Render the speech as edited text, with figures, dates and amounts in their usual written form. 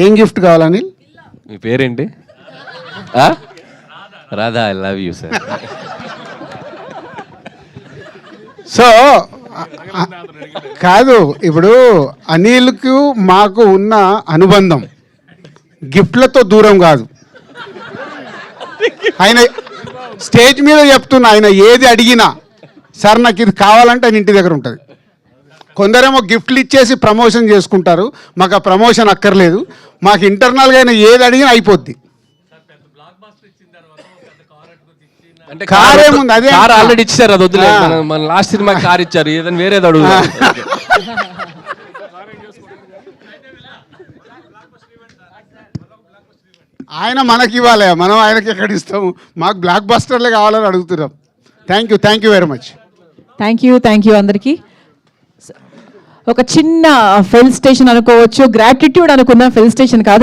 ఏం గిఫ్ట్ కావాలని? మీ పేరేంటి? Radha, I love you sir. So కాదు, ఇప్పుడు అనిల్కు మాకు ఉన్న అనుబంధం గిఫ్ట్లతో దూరం కాదు. ఆయన స్టేజ్ మీద చెప్తున్నా, ఆయన ఏది అడిగినా సార్ నాకు ఇది కావాలంటే ఆయన ఇంటి దగ్గర ఉంటుంది. కొందరేమో గిఫ్ట్లు ఇచ్చేసి ప్రమోషన్ చేసుకుంటారు. మాకు ఆ ప్రమోషన్ అక్కర్లేదు. మాకు ఇంటర్నల్గా అయినా ఏది అడిగినా అయిపోద్ది. అంటే కార్ ఏముంది, అదే కార్ ఆల్రెడీ ఇచ్చారు, అది వద్దులే. మన లాస్ట్ సినిమా కార్ ఇచ్చారు, ఏదైనా వేరేది అడుగు. ఆయన మనకి ఇవ్వాలి, మనం ఆయనకి ఎక్కడ ఇస్తాము? మాకు బ్లాక్ బస్టర్లే కావాలని అడుగుతున్నాం. Thank you very much. Thank you అందరికీ. ఒక చిన్న ఫెల్ స్టేషన్ అనుకోవచ్చు, గ్రాటిట్యూడ్ అనుకున్న ఫెల్ స్టేషన్ కాదు.